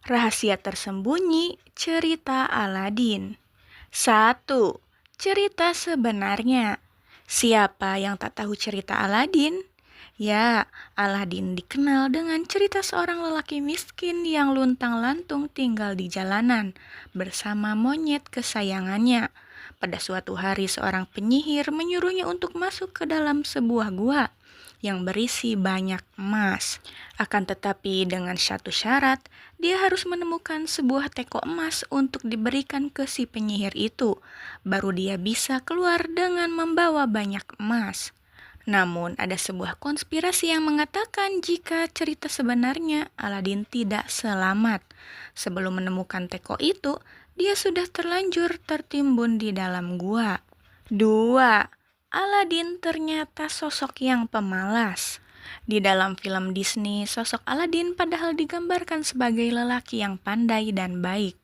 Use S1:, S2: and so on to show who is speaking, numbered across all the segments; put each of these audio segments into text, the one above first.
S1: Rahasia tersembunyi cerita Aladin. 1. Cerita sebenarnya. Siapa yang tak tahu cerita Aladin? Ya, Aladin dikenal dengan cerita seorang lelaki miskin yang luntang-lantung tinggal di jalanan bersama monyet kesayangannya. Pada suatu hari seorang penyihir menyuruhnya untuk masuk ke dalam sebuah gua yang berisi banyak emas. Akan tetapi dengan satu syarat, dia harus menemukan sebuah teko emas untuk diberikan ke si penyihir itu. Baru dia bisa keluar dengan membawa banyak emas. Namun ada sebuah konspirasi yang mengatakan jika cerita sebenarnya Aladin tidak selamat. Sebelum menemukan teko itu, dia sudah terlanjur tertimbun di dalam gua. 2. Aladin ternyata sosok yang pemalas. Di dalam film Disney, sosok Aladin padahal digambarkan sebagai lelaki yang pandai dan baik.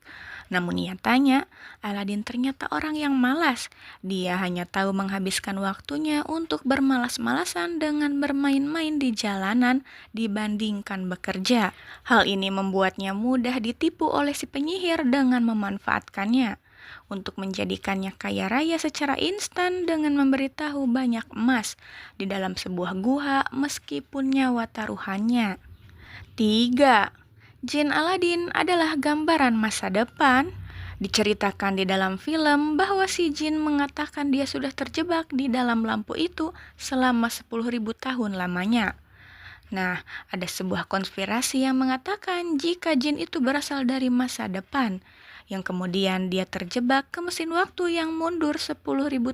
S1: Namun nyatanya, Aladin ternyata orang yang malas. Dia hanya tahu menghabiskan waktunya untuk bermalas-malasan dengan bermain-main di jalanan dibandingkan bekerja. Hal ini membuatnya mudah ditipu oleh si penyihir dengan memanfaatkannya untuk menjadikannya kaya raya secara instan dengan memberitahu banyak emas di dalam sebuah gua meskipun nyawa taruhannya. 3. Jin Aladin adalah gambaran masa depan. Diceritakan di dalam film bahwa si jin mengatakan dia sudah terjebak di dalam lampu itu selama 10.000 tahun lamanya. Nah, ada sebuah konspirasi yang mengatakan jika jin itu berasal dari masa depan, yang kemudian dia terjebak ke mesin waktu yang mundur 10.000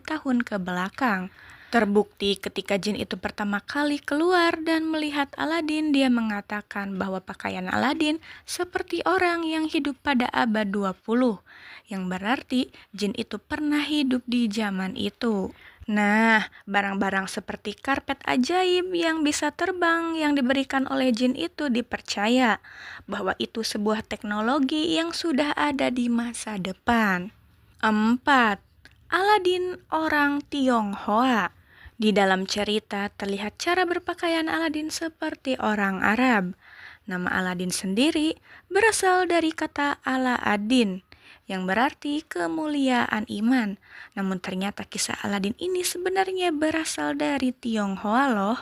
S1: tahun ke belakang. Terbukti ketika jin itu pertama kali keluar dan melihat Aladin, dia mengatakan bahwa pakaian Aladin seperti orang yang hidup pada abad 20, yang berarti jin itu pernah hidup di zaman itu. Nah, barang-barang seperti karpet ajaib yang bisa terbang yang diberikan oleh jin itu dipercaya bahwa itu sebuah teknologi yang sudah ada di masa depan. 4. Aladin orang Tionghoa. Di dalam cerita terlihat cara berpakaian Aladin seperti orang Arab. Nama Aladin sendiri berasal dari kata Ala-ad-Din, yang berarti kemuliaan iman. Namun ternyata kisah Aladin ini sebenarnya berasal dari Tionghoa loh.